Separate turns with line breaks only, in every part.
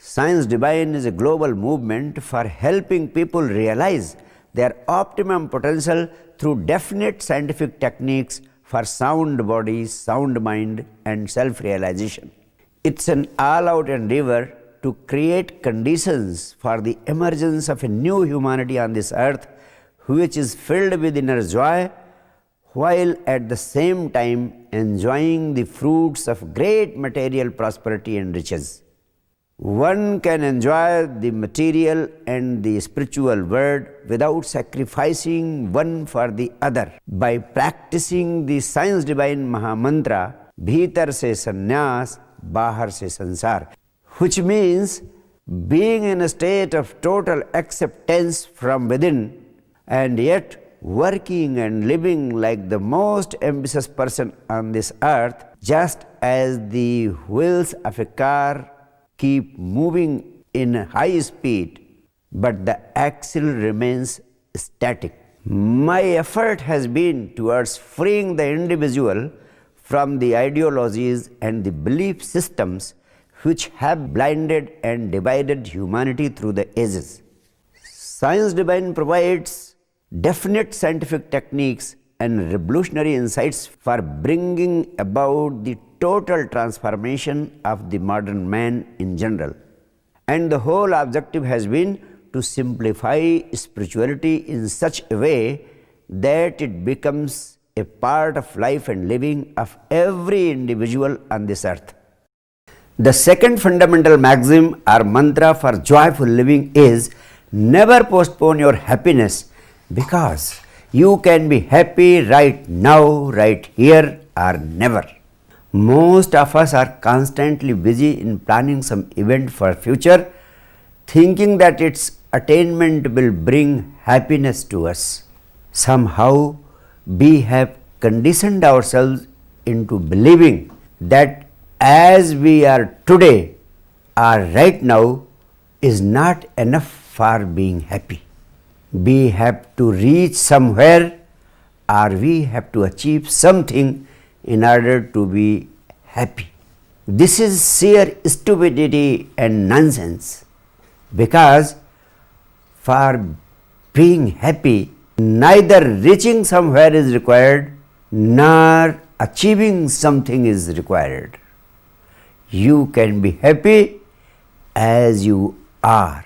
Science Divine is a global movement for helping people realize their optimum potential through definite scientific techniques for sound body, sound mind, and self-realization. It's an all-out endeavor to create conditions for the emergence of a new humanity on this earth, which is filled with inner joy, while at the same time enjoying the fruits of great material prosperity and riches. One can enjoy the material and the spiritual world without sacrificing one for the other by practicing the Science Divine Mahamantra, Bhitar se sannyas, Bahar se sansar, which means being in a state of total acceptance from within and yet working and living like the most ambitious person on this earth, just as the wheels of a car keep moving in high speed, but the axle remains static. My effort has been towards freeing the individual from the ideologies and the belief systems which have blinded and divided humanity through the ages. Science Divine provides definite scientific techniques and revolutionary insights for bringing about the total transformation of the modern man in general. And the whole objective has been to simplify spirituality in such a way that it becomes a part of life and living of every individual on this earth. The second fundamental maxim or mantra for joyful living is never postpone your happiness, because you can be happy right now, right here, or never. Most of us are constantly busy in planning some event for future, thinking that its attainment will bring happiness to us. Somehow we have conditioned ourselves into believing that as we are today or right now is not enough for being happy. We have to reach somewhere or we have to achieve something in order to be happy. This is sheer stupidity and nonsense, because for being happy, neither reaching somewhere is required nor achieving something is required. You can be happy as you are.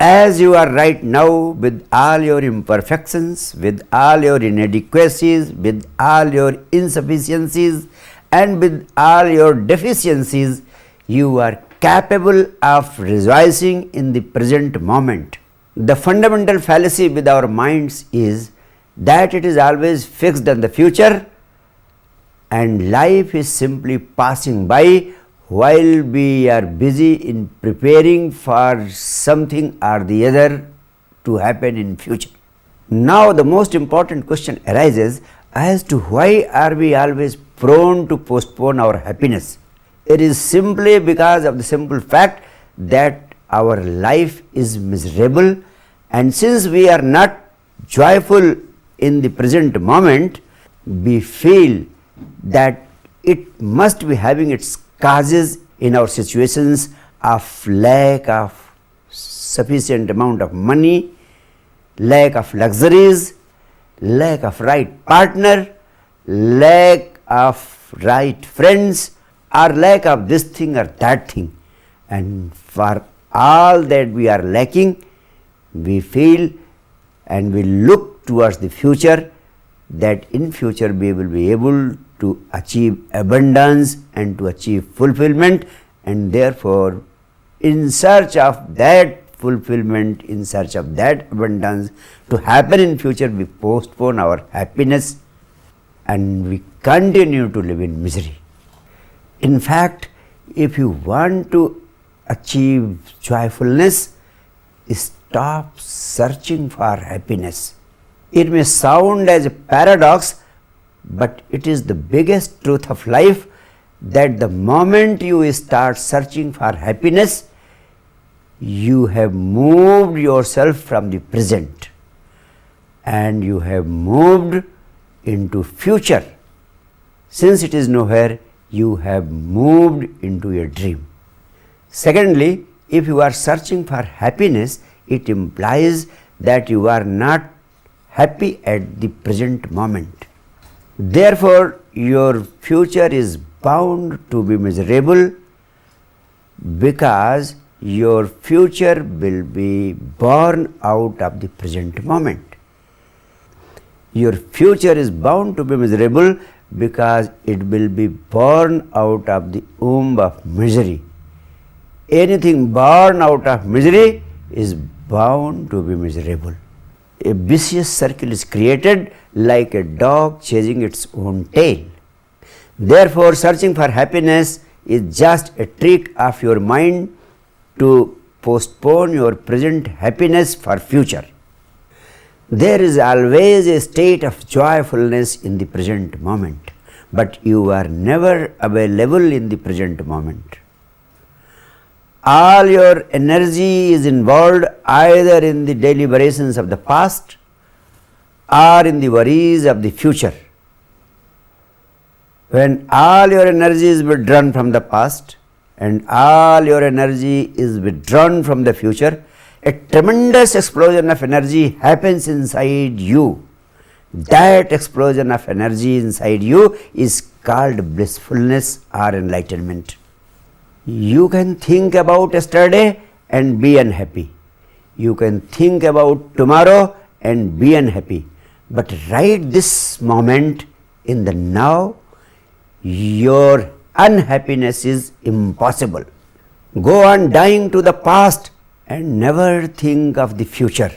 As you are right now, with all your imperfections, with all your inadequacies, with all your insufficiencies, and with all your deficiencies, you are capable of rejoicing in the present moment. The fundamental fallacy with our minds is that it is always fixed on the future and life is simply passing by while we are busy in preparing for something or the other to happen in future. Now the most important question arises as to why are we always prone to postpone our happiness. It is simply because of the simple fact that our life is miserable, and since we are not joyful in the present moment, we feel that it must be having its causes in our situations of lack of sufficient amount of money, lack of luxuries, lack of right partner, lack of right friends, or lack of this thing or that thing. And for all that we are lacking, we feel and we look towards the future, that in future we will be able to achieve abundance and to achieve fulfillment, and therefore in search of that fulfillment, in search of that abundance to happen in future, we postpone our happiness and we continue to live in misery. In fact, if you want to achieve joyfulness, stop searching for happiness. It may sound as a paradox, but it is the biggest truth of life that the moment you start searching for happiness, you have moved yourself from the present and you have moved into future. Since it is nowhere, you have moved into a dream. Secondly, If you are searching for happiness, it implies that you are not happy at the present moment. Therefore, your future is bound to be miserable, because your future will be born out of the present moment. Your future is bound to be miserable because it will be born out of the womb of misery. Anything born out of misery is bound to be miserable. A vicious circle is created like a dog chasing its own tail. Therefore, searching for happiness is just a trick of your mind to postpone your present happiness for future. There is always a state of joyfulness in the present moment, but you are never available in the present moment. All your energy is involved either in the deliberations of the past or in the worries of the future. When all your energy is withdrawn from the past and all your energy is withdrawn from the future, a tremendous explosion of energy happens inside you. That explosion of energy inside you is called blissfulness or enlightenment. You can think about yesterday and be unhappy. You can think about tomorrow and be unhappy. But right this moment, in the now, your unhappiness is impossible. Go on dying to the past and never think of the future,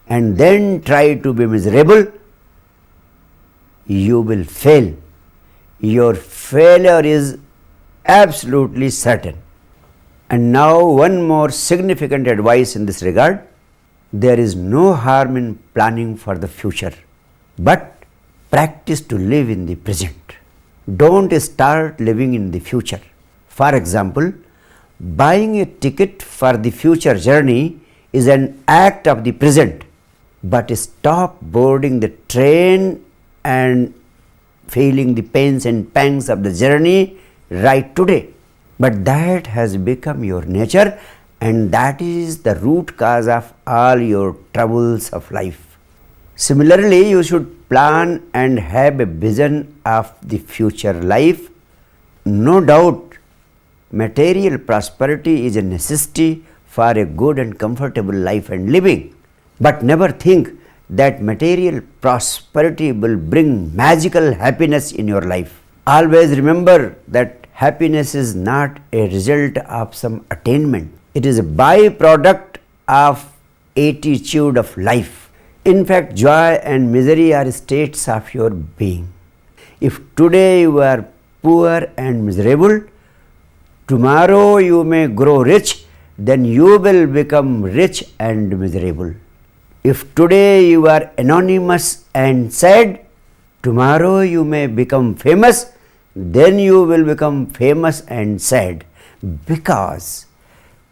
and then try to be miserable. You will fail. Your failure is absolutely certain. And now one more significant advice in this regard. There is no harm in planning for the future, but practice to live in the present. Don't start living in the future. For example, buying a ticket for the future journey is an act of the present, but stop boarding the train and feeling the pains and pangs of the journey right today. But that has become your nature, and that is the root cause of all your troubles of life. Similarly, you should plan and have a vision of the future life. No doubt, material prosperity is a necessity for a good and comfortable life and living. But never think that material prosperity will bring magical happiness in your life. Always remember that happiness is not a result of some attainment. It is a byproduct of attitude of life. In fact, joy and misery are states of your being. If today you are poor and miserable, tomorrow you may grow rich, then you will become rich and miserable. If today you are anonymous and sad, tomorrow you may become famous, then you will become famous and sad, because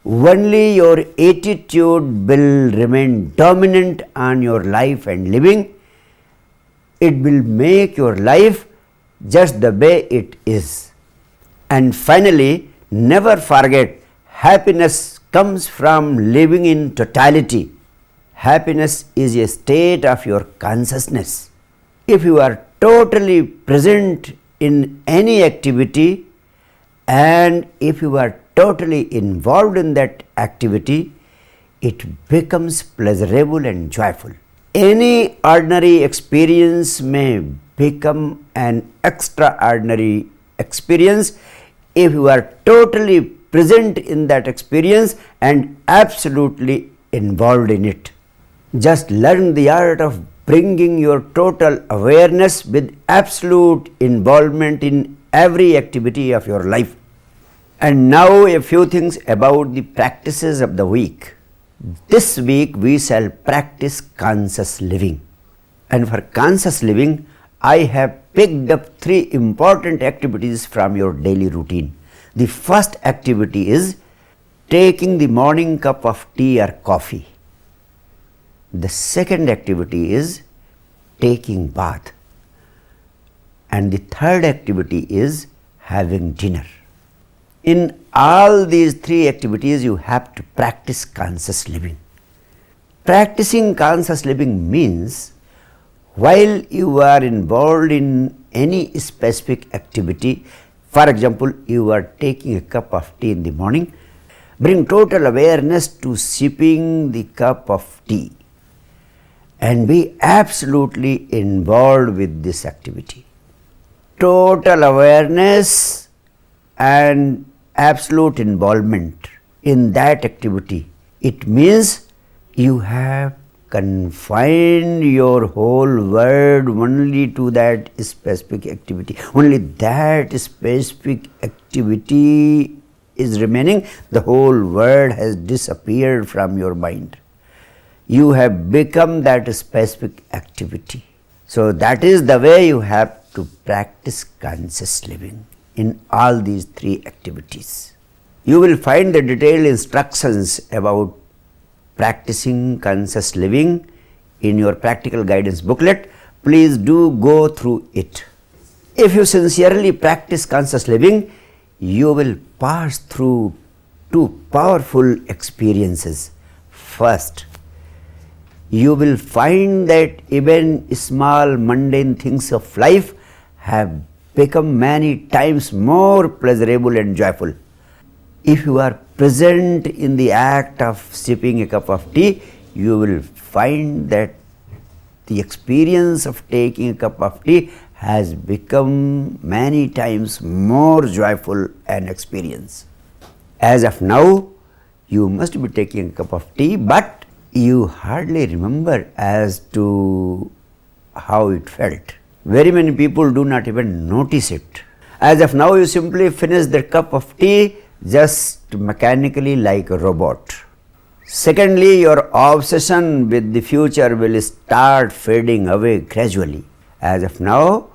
only your attitude will remain dominant on your life and living. It will make your life just the way it is. And finally, never forget, happiness comes from living in totality. Happiness is a state of your consciousness. If you are totally present in any activity, and if you are totally involved in that activity, it becomes pleasurable and joyful. Any ordinary experience may become an extraordinary experience if you are totally present in that experience and absolutely involved in it. Just learn the art of bringing your total awareness with absolute involvement in every activity of your life. And now a few things about the practices of the week. This week we shall practice conscious living. And for conscious living, I have picked up 3 important activities from your daily routine. The first activity is taking the morning cup of tea or coffee. The second activity is taking bath. And the third activity is having dinner. In all these three activities you have to practice conscious living. Practicing conscious living means while you are involved in any specific activity, for example, you are taking a cup of tea in the morning, bring total awareness to sipping the cup of tea and be absolutely involved with this activity. Total awareness and absolute involvement in that activity. It means you have confined your whole world only to that specific activity. Only that specific activity is remaining. The whole world has disappeared from your mind. You have become that specific activity. So that is the way you have to practice conscious living in all these three activities. You will find the detailed instructions about practicing conscious living in your practical guidance booklet. Please do go through it. If you sincerely practice conscious living, you will pass through two powerful experiences. First, you will find that even small mundane things of life have become many times more pleasurable and joyful. If you are present in the act of sipping a cup of tea, you will find that the experience of taking a cup of tea has become many times more joyful an experience. As of now, you must be taking a cup of tea, but you hardly remember as to how it felt. Very many people do not even notice it. As of now, you simply finish the cup of tea just mechanically like a robot. Secondly, your obsession with the future will start fading away gradually. As of now,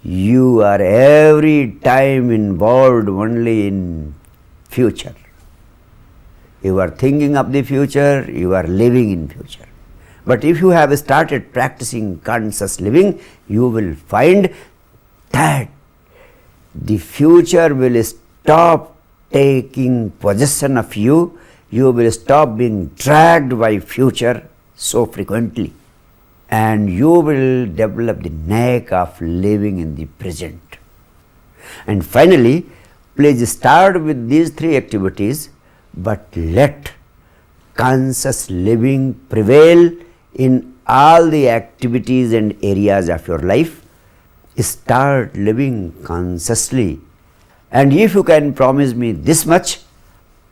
you are every time involved only in future. You are thinking of the future, you are living in future. But if you have started practicing conscious living, you will find that the future will stop taking possession of you. You will stop being dragged by future so frequently, and you will develop the knack of living in the present. And finally, please start with these three activities, but let conscious living prevail in all the activities and areas of your life. Start living consciously, and if you can promise me this much,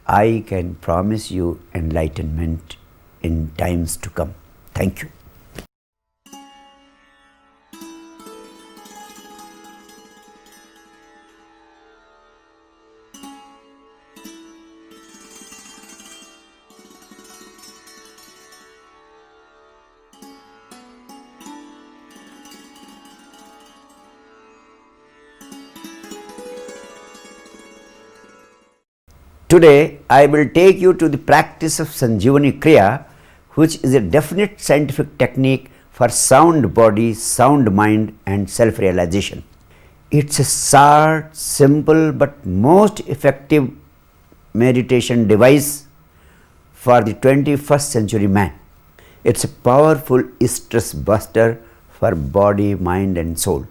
I can promise you enlightenment in times to come. Thank you. Today, I will take you to the practice of Sanjivani Kriya, which is a definite scientific technique for sound body, sound mind and self-realization. It's a short, simple but most effective meditation device for the 21st century man. It's a powerful stress buster for body, mind and soul.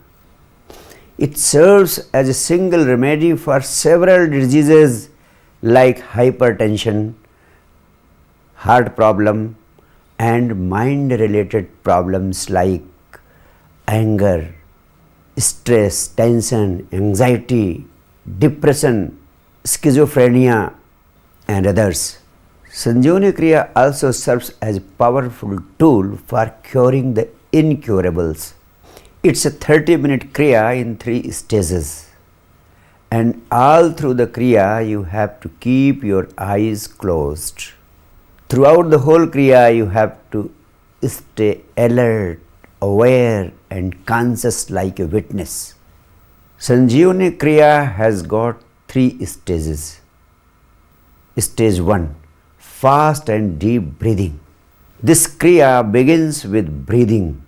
It serves as a single remedy for several diseases like hypertension, heart problem and mind related problems like anger, stress, tension, anxiety, depression, schizophrenia and others. Sanjivani Kriya also serves as a powerful tool for curing the incurables. It's a 30-minute Kriya in 3 stages. And all through the Kriya, you have to keep your eyes closed. Throughout the whole Kriya, you have to stay alert, aware and conscious like a witness. Sanjivani Kriya has got 3 stages. Stage 1, fast and deep breathing. This Kriya begins with breathing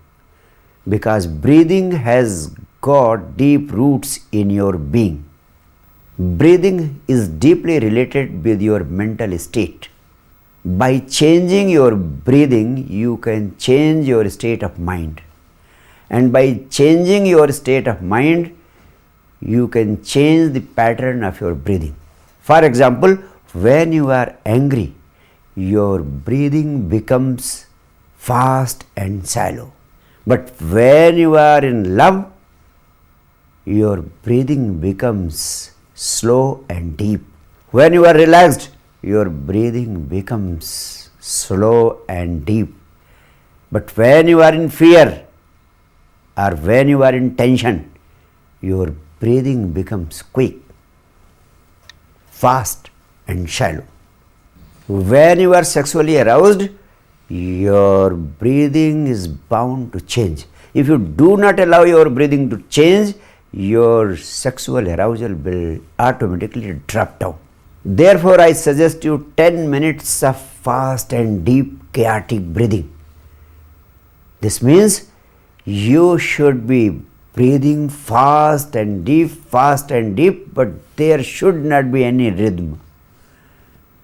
because breathing has got deep roots in your being. Breathing is deeply related with your mental state. By changing your breathing, you can change your state of mind. And by changing your state of mind, you can change the pattern of your breathing. For example, when you are angry, your breathing becomes fast and shallow. But when you are in love, your breathing becomes slow and deep. When you are relaxed, your breathing becomes slow and deep. But when you are in fear or when you are in tension, your breathing becomes quick, fast and shallow. When you are sexually aroused, your breathing is bound to change. If you do not allow your breathing to change, your sexual arousal will automatically drop down. Therefore, I suggest you 10 minutes of fast and deep chaotic breathing. This means you should be breathing fast and deep, but there should not be any rhythm.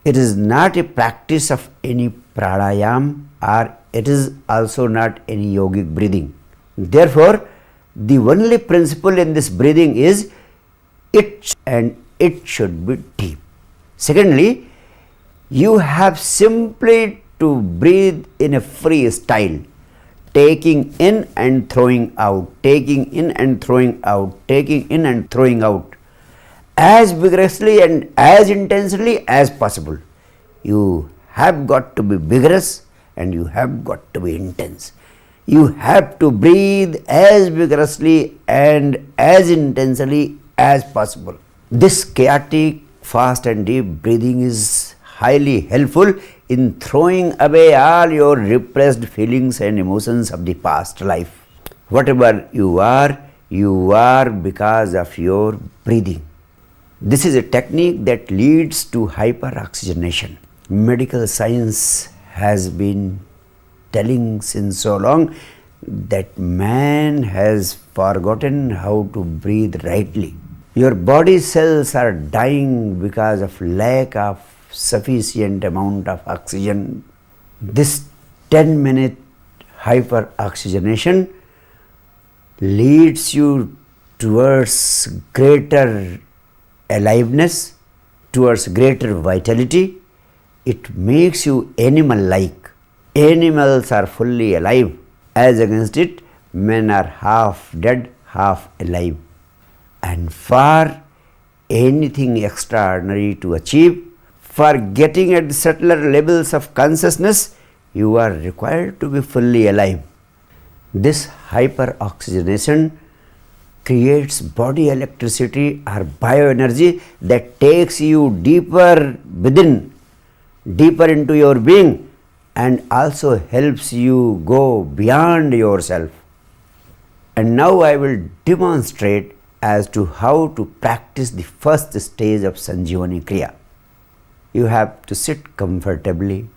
It is not a practice of any pranayam, or it is also not any yogic breathing. Therefore, the only principle in this breathing is it should be deep. Secondly, you have simply to breathe in a free style, taking in and throwing out, taking in and throwing out, taking in and throwing out, as vigorously and as intensely as possible. You have got to be vigorous and you have got to be intense. You have to breathe as vigorously and as intensely as possible. This chaotic, fast and deep breathing is highly helpful in throwing away all your repressed feelings and emotions of the past life. Whatever you are because of your breathing. This is a technique that leads to hyperoxygenation. Medical science has been telling since so long that man has forgotten how to breathe rightly. Your body cells are dying because of lack of sufficient amount of oxygen. This 10-minute hyperoxygenation leads you towards greater aliveness, towards greater vitality. It makes you animal-like. Animals are fully alive. As against it, men are half dead, half alive. And for anything extraordinary to achieve, for getting at subtler levels of consciousness, you are required to be fully alive. This hyperoxygenation creates body electricity or bioenergy that takes you deeper within, deeper into your being, and also helps you go beyond yourself. And now I will demonstrate as to how to practice the first stage of Sanjivani Kriya. You have to sit comfortably,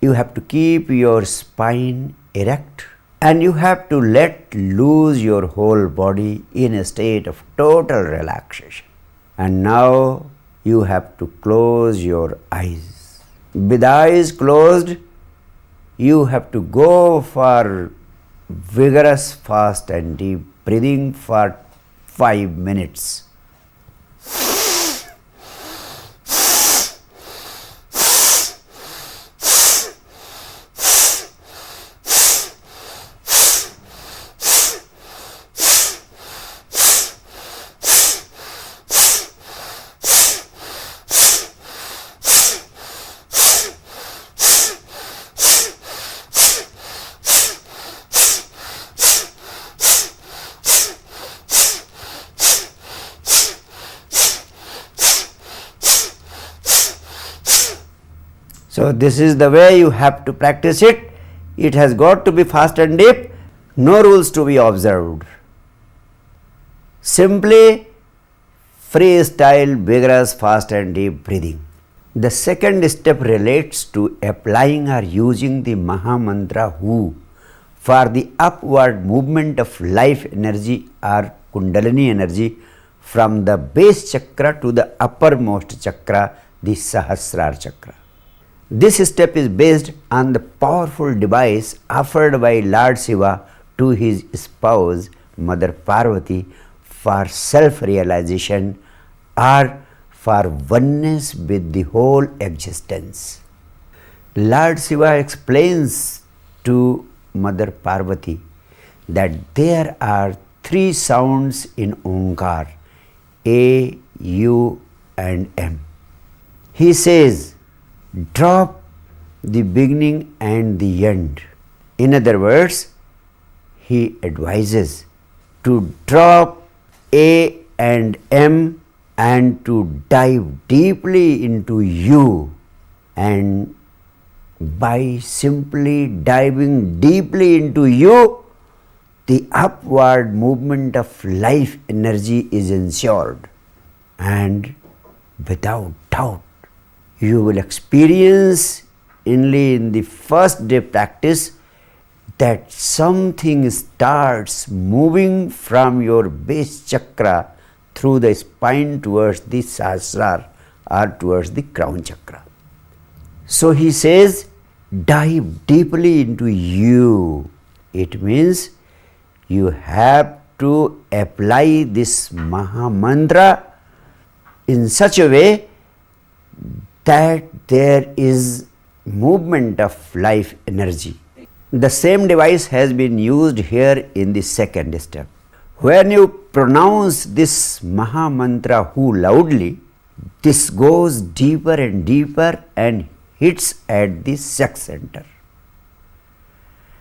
you have to keep your spine erect, and you have to let loose your whole body in a state of total relaxation. And now you have to close your eyes. With eyes closed, you have to go for vigorous, fast and deep breathing for 5 minutes. So this is the way you have to practice it. It has got to be fast and deep, no rules to be observed. Simply freestyle, vigorous, fast and deep breathing. The second step relates to applying or using the Maha Mantra Hu for the upward movement of life energy or Kundalini energy from the base chakra to the uppermost chakra, the Sahasrara chakra. This step is based on the powerful device offered by Lord Shiva to his spouse Mother Parvati for self-realization or for oneness with the whole existence. Lord Shiva explains to Mother Parvati that there are three sounds in Omkar, A, U and M. He says, drop the beginning and the end. In other words, he advises to drop A and M and to dive deeply into U, and by simply diving deeply into you, the upward movement of life energy is ensured, and without doubt you will experience only in the first day practice that something starts moving from your base chakra through the spine towards the Sahasrara or towards the crown chakra. So he says, dive deeply into you. It means you have to apply this Maha Mantra in such a way that there is movement of life energy. The same device has been used here in the second step. When you pronounce this Maha Mantra Hu loudly, this goes deeper and deeper and hits at the sex center.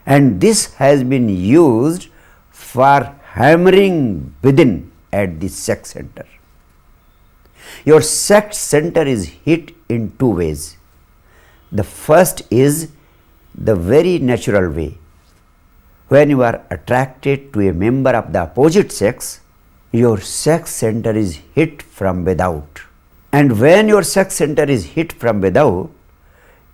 And this has been used for hammering within at the sex center. Your sex center is hit in two ways. The first is the very natural way. When you are attracted to a member of the opposite sex, your sex center is hit from without. And when your sex center is hit from without,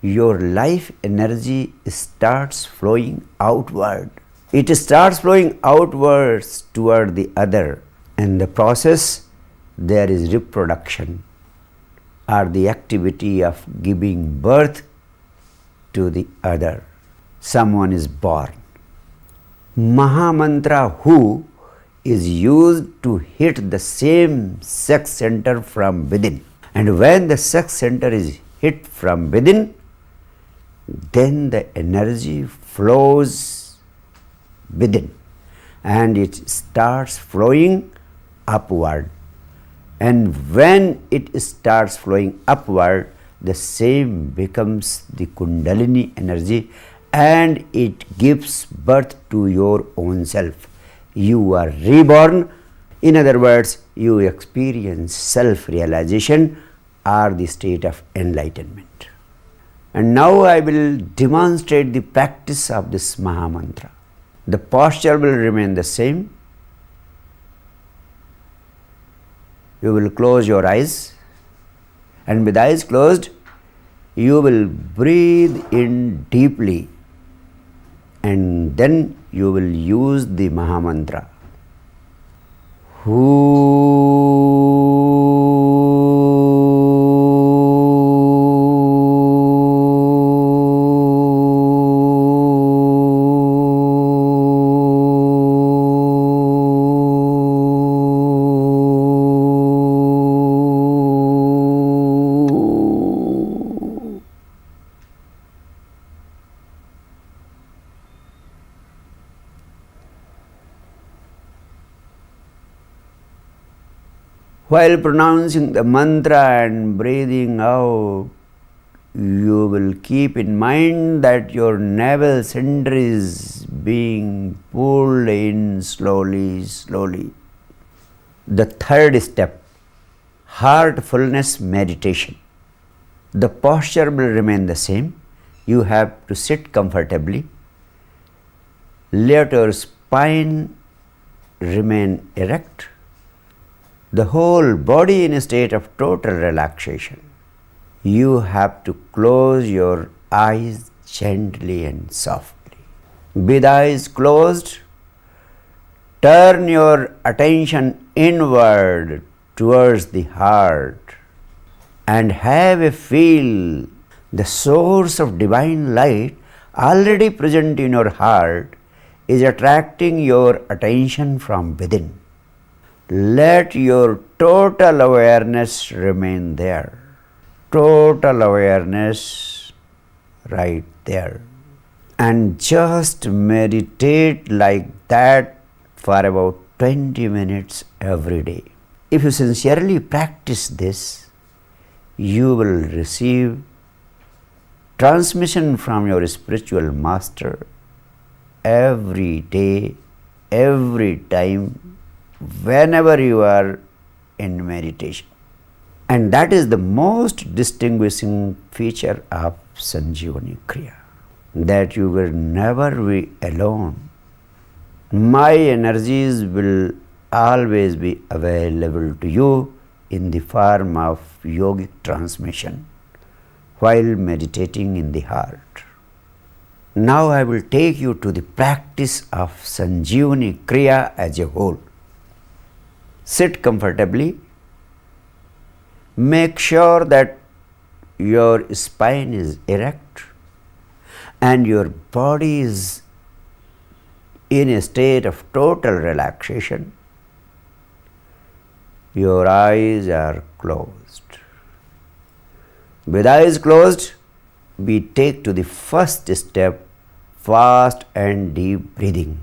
your life energy starts flowing outward. It starts flowing outwards toward the other. In the process, there is reproduction, or the activity of giving birth to the other. Someone is born. Maha Mantra Hu is used to hit the same sex center from within. And when the sex center is hit from within, then the energy flows within and it starts flowing upward. And when it starts flowing upward, the same becomes the Kundalini energy and it gives birth to your own self. You are reborn. In other words, you experience self-realization or the state of enlightenment. And now I will demonstrate the practice of this Maha Mantra. The posture will remain the same. You will close your eyes, and with eyes closed, you will breathe in deeply, and then you will use the Maha Mantra. While pronouncing the mantra and breathing out, you will keep in mind that your navel center is being pulled in slowly, slowly. The third step, heartfulness meditation. The posture will remain the same. You have to sit comfortably. Let your spine remain erect. The whole body in a state of total relaxation. You have to close your eyes gently and softly. With eyes closed, turn your attention inward towards the heart and have a feel the source of divine light already present in your heart is attracting your attention from within. Let your total awareness remain there. Total awareness right there. And just meditate like that for about 20 minutes every day. If you sincerely practice this, you will receive transmission from your spiritual master every day, every time, whenever you are in meditation. And that is the most distinguishing feature of Sanjeevani Kriya, that you will never be alone. My energies will always be available to you in the form of yogic transmission while meditating in the heart. Now I will take you to the practice of Sanjeevani Kriya as a whole. Sit comfortably. Make sure that your spine is erect and your body is in a state of total relaxation. Your eyes are closed. With eyes closed, we take to the first step, fast and deep breathing.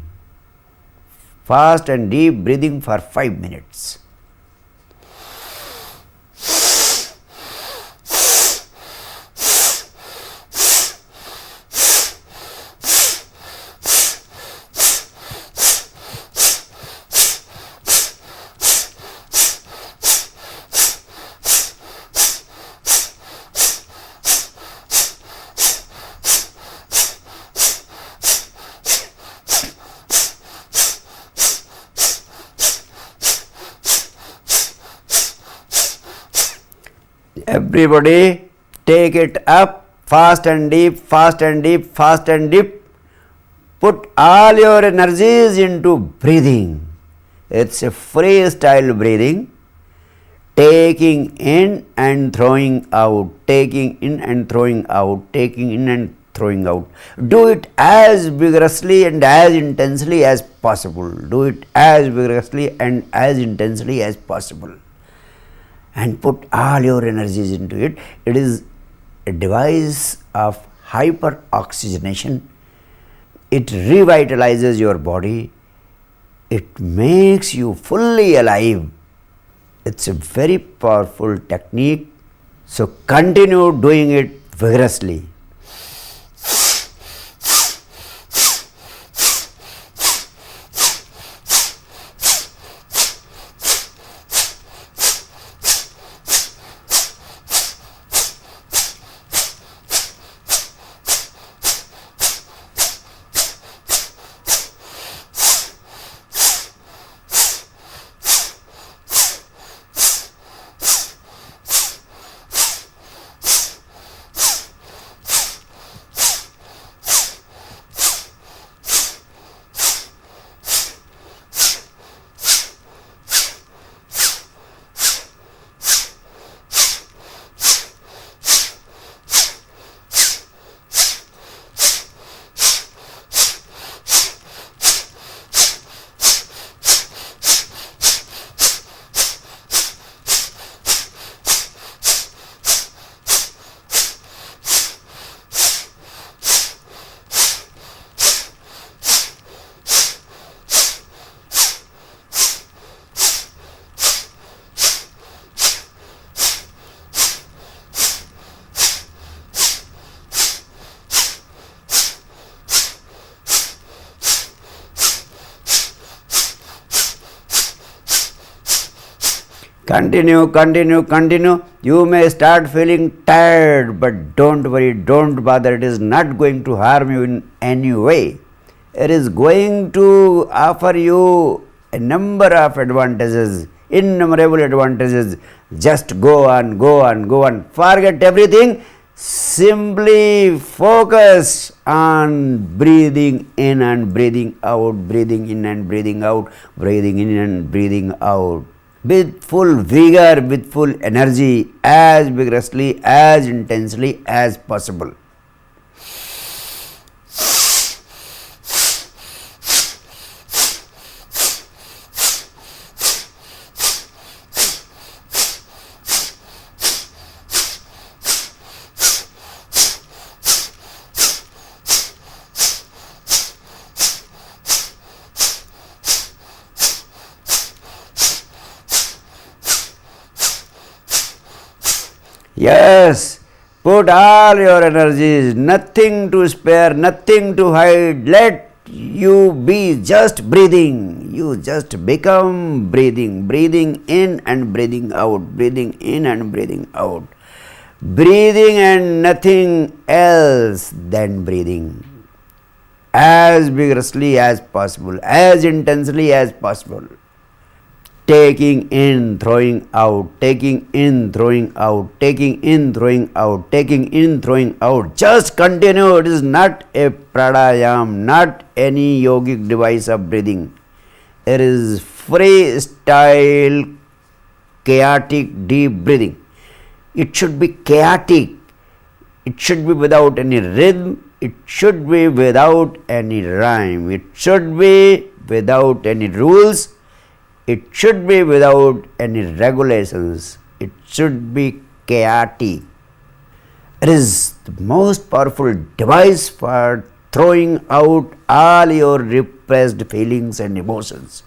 Fast and deep breathing for 5 minutes. Everybody take it up, fast and deep, fast and deep, fast and deep. Put all your energies into breathing. It's a freestyle breathing. Taking in and throwing out, taking in and throwing out, taking in and throwing out. Do it as vigorously and as intensely as possible. Do it as vigorously and as intensely as possible. And put all your energies into it. It is a device of hyperoxygenation. It revitalizes your body. It makes you fully alive. It's a very powerful technique. So continue doing it vigorously. Continue, continue, continue. You may start feeling tired, but don't worry, don't bother. It is not going to harm you in any way. It is going to offer you a number of advantages, innumerable advantages. Just go on, go on, go on. Forget everything. Simply focus on breathing in and breathing out, breathing in and breathing out, breathing in and breathing out. With full vigor, with full energy, as vigorously, as intensely as possible. Yes, put all your energies, nothing to spare, nothing to hide. Let you be just breathing. You just become breathing, breathing in and breathing out, breathing in and breathing out. Breathing and nothing else than breathing. As vigorously as possible, as intensely as possible. Taking in, throwing out, taking in, throwing out, taking in, throwing out, taking in, throwing out. Just continue. It is not a pranayam, not any yogic device of breathing. It is freestyle, chaotic, deep breathing. It should be chaotic. It should be without any rhythm. It should be without any rhyme. It should be without any rules. It should be without any regulations. It should be chaotic. It is the most powerful device for throwing out all your repressed feelings and emotions.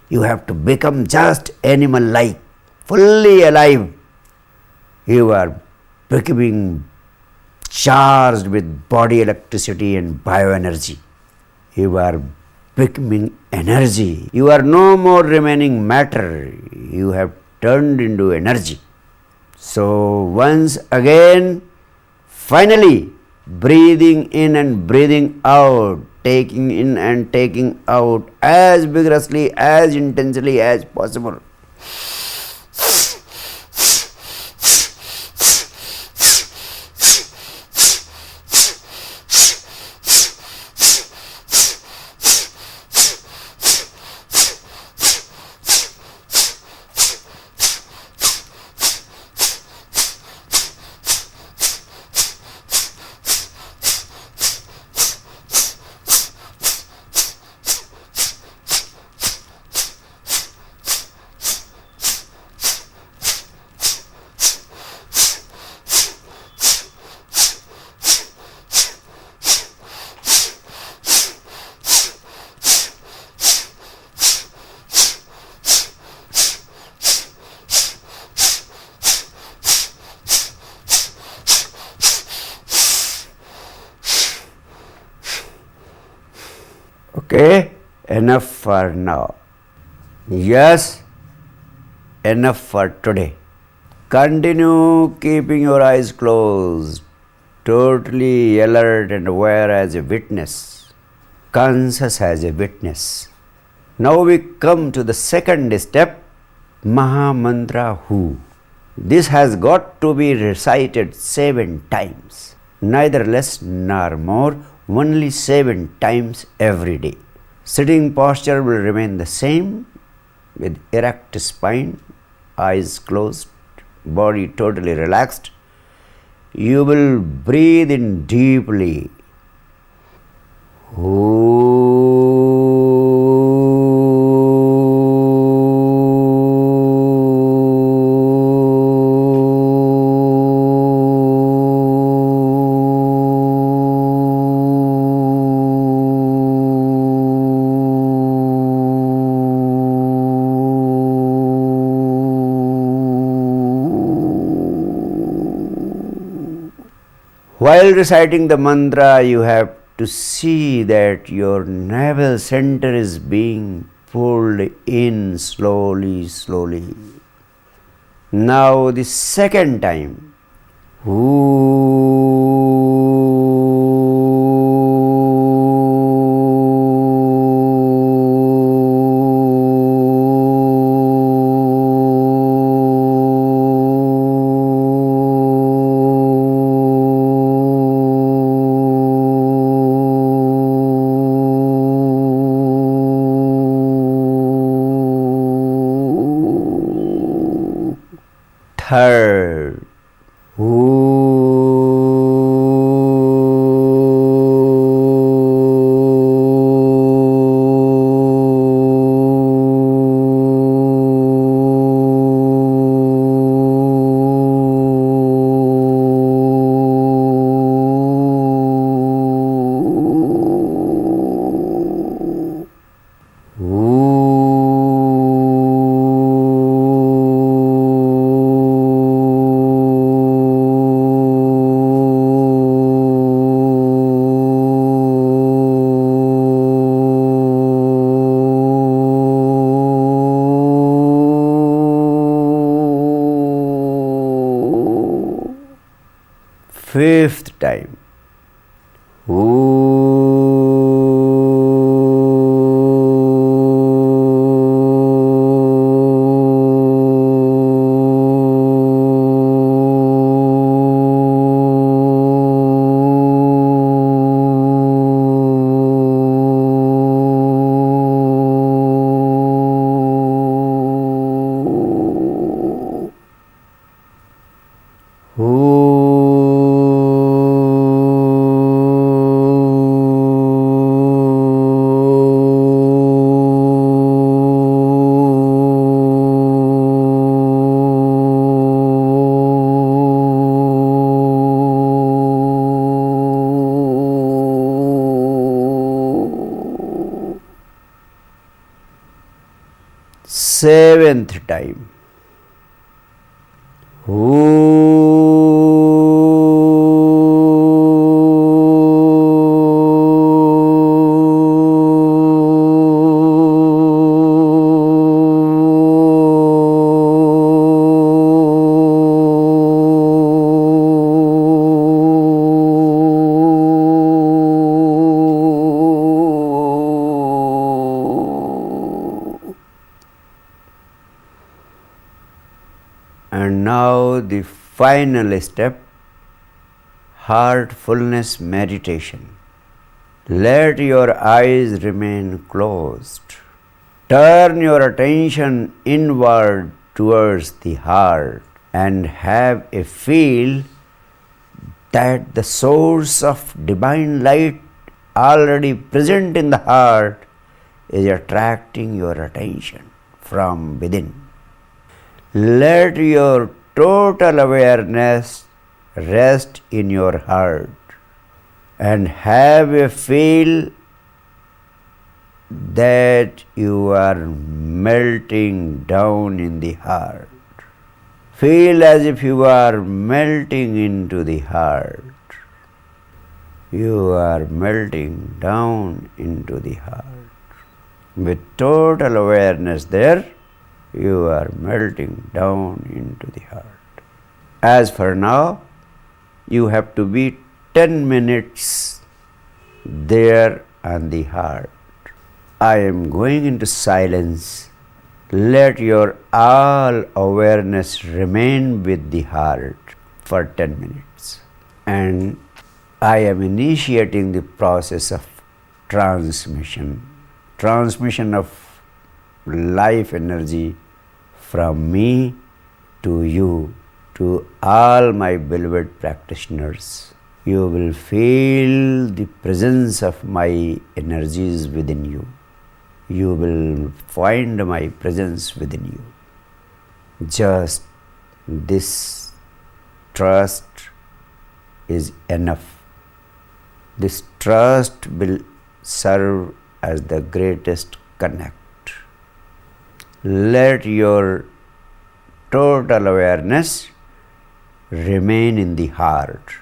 You have to become just animal-like, fully alive. You are becoming charged with body electricity and bioenergy. You are becoming energy. You are no more remaining matter. You have turned into energy. So once again, finally, breathing in and breathing out, taking in and taking out as vigorously, as intensely as possible. Okay, enough for now. Yes, enough for today. Continue keeping your eyes closed, totally alert and aware as a witness, conscious as a witness. Now we come to the second step, Maha Mantra Hu. This has got to be recited 7 times, neither less nor more, only 7 times every day. Sitting posture will remain the same with erect spine, eyes closed, body totally relaxed. You will breathe in deeply. While reciting the mantra, you have to see that your navel center is being pulled in slowly, slowly. Now the second time. Third, fifth time. Seventh time. And now the final step, heartfulness meditation. Let your eyes remain closed. Turn your attention inward towards the heart and have a feel that the source of divine light already present in the heart is attracting your attention from within. Let your total awareness rest in your heart and have a feel that you are melting down in the heart. Feel as if you are melting into the heart. You are melting down into the heart. With total awareness there, you are melting down into the heart. As for now, you have to be 10 minutes there on the heart. I am going into silence. Let your all awareness remain with the heart for 10 minutes. And I am initiating the process of transmission of life energy from me to you, to all my beloved practitioners. You will feel the presence of my energies within you. You will find my presence within you. Just this trust is enough. This trust will serve as the greatest connect. Let your total awareness remain in the heart.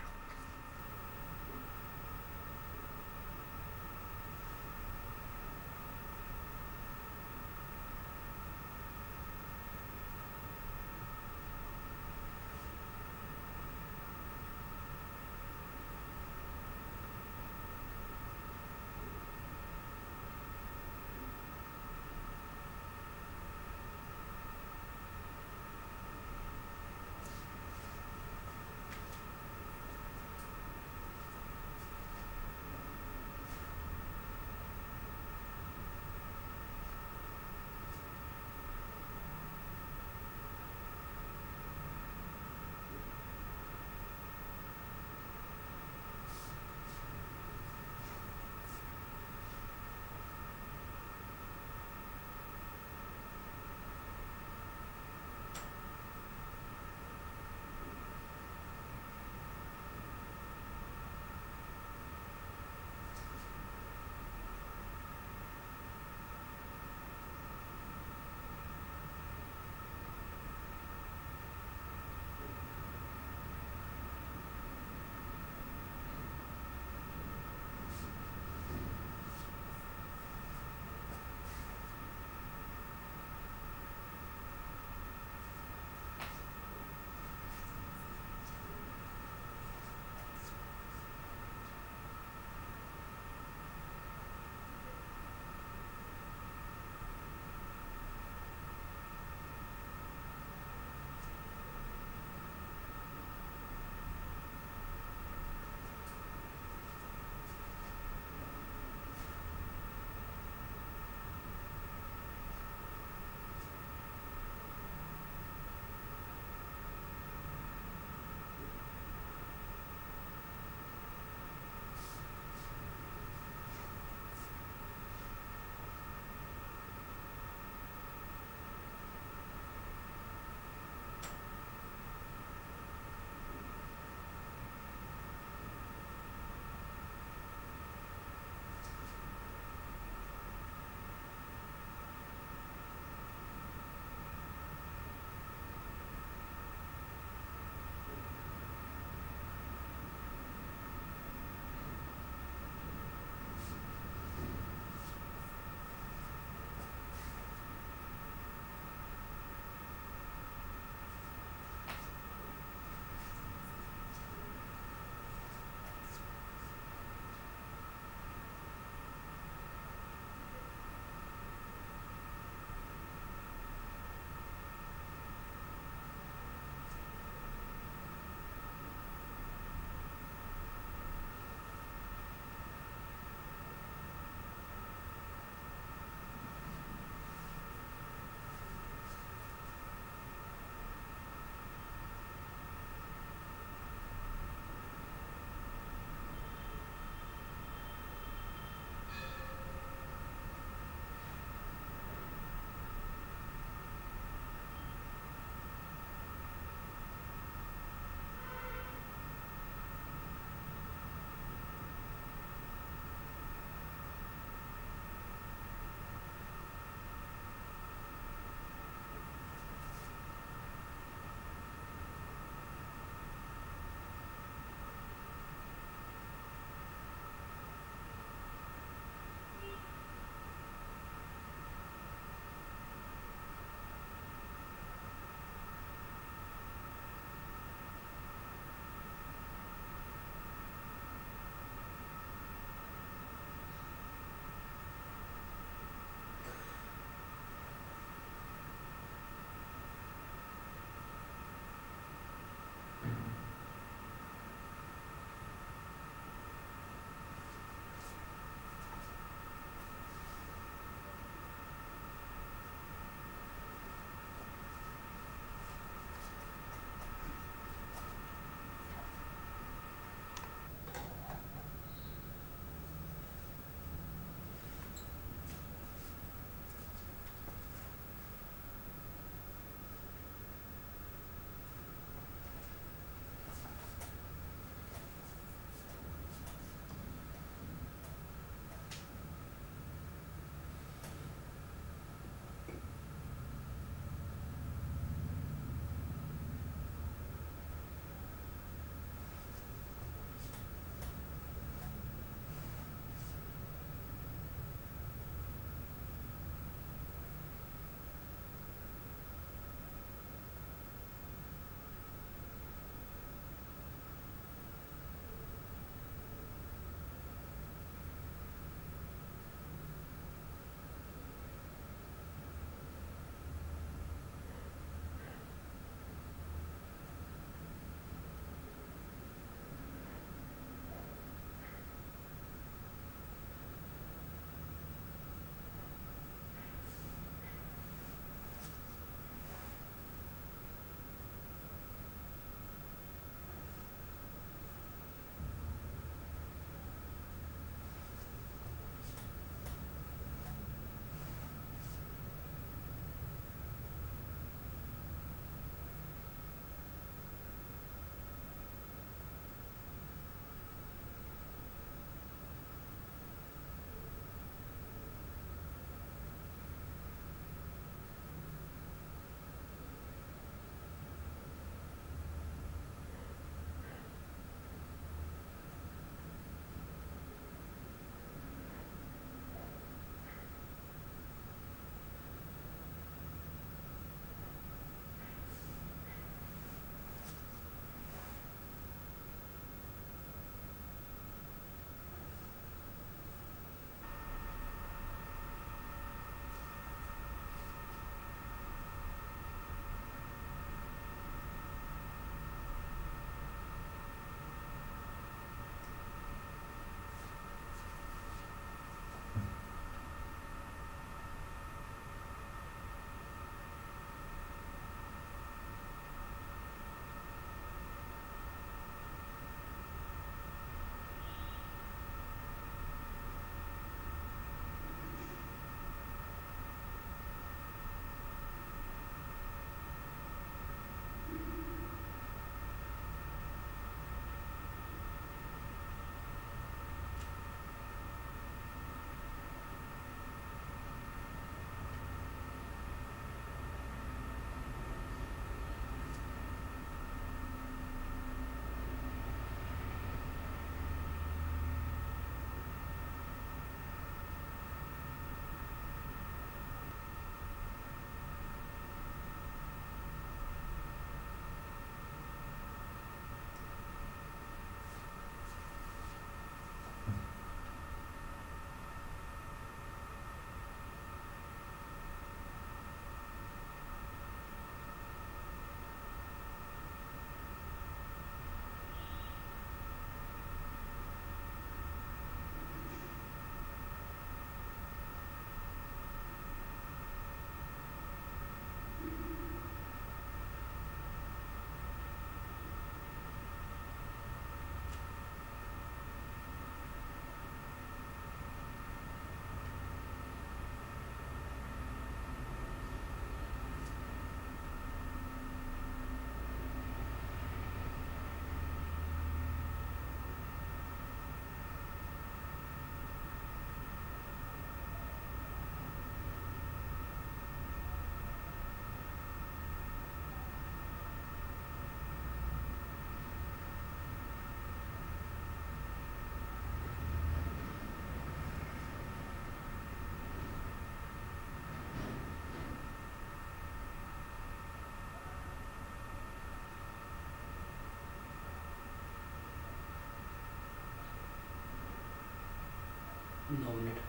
No minute.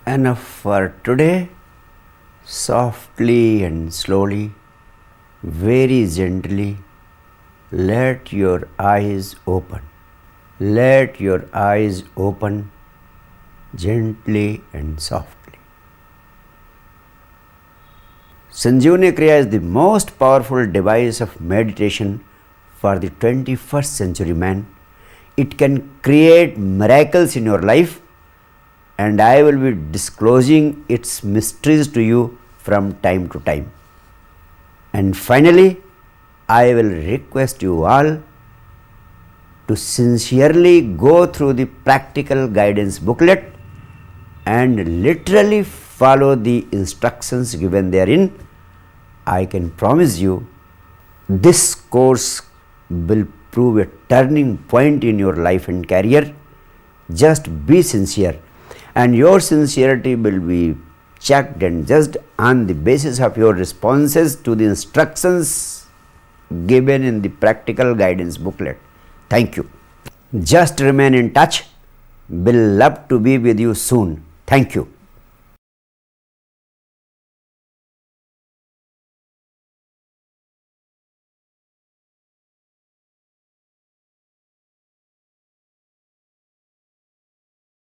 Enough for today. Softly and slowly, very gently, let your eyes open. Let your eyes open gently and softly. Sanjeevani Kriya is the most powerful device of meditation for the 21st century man. It can create miracles in your life, and I will be disclosing its mysteries to you from time to time. And finally, I will request you all to sincerely go through the practical guidance booklet and literally follow the instructions given therein. I can promise you this course will prove a turning point in your life and career. Just be sincere, and your sincerity will be checked and judged on the basis of your responses to the instructions given in the practical guidance booklet. Thank you. Just remain in touch. Will love to be with you soon. Thank you.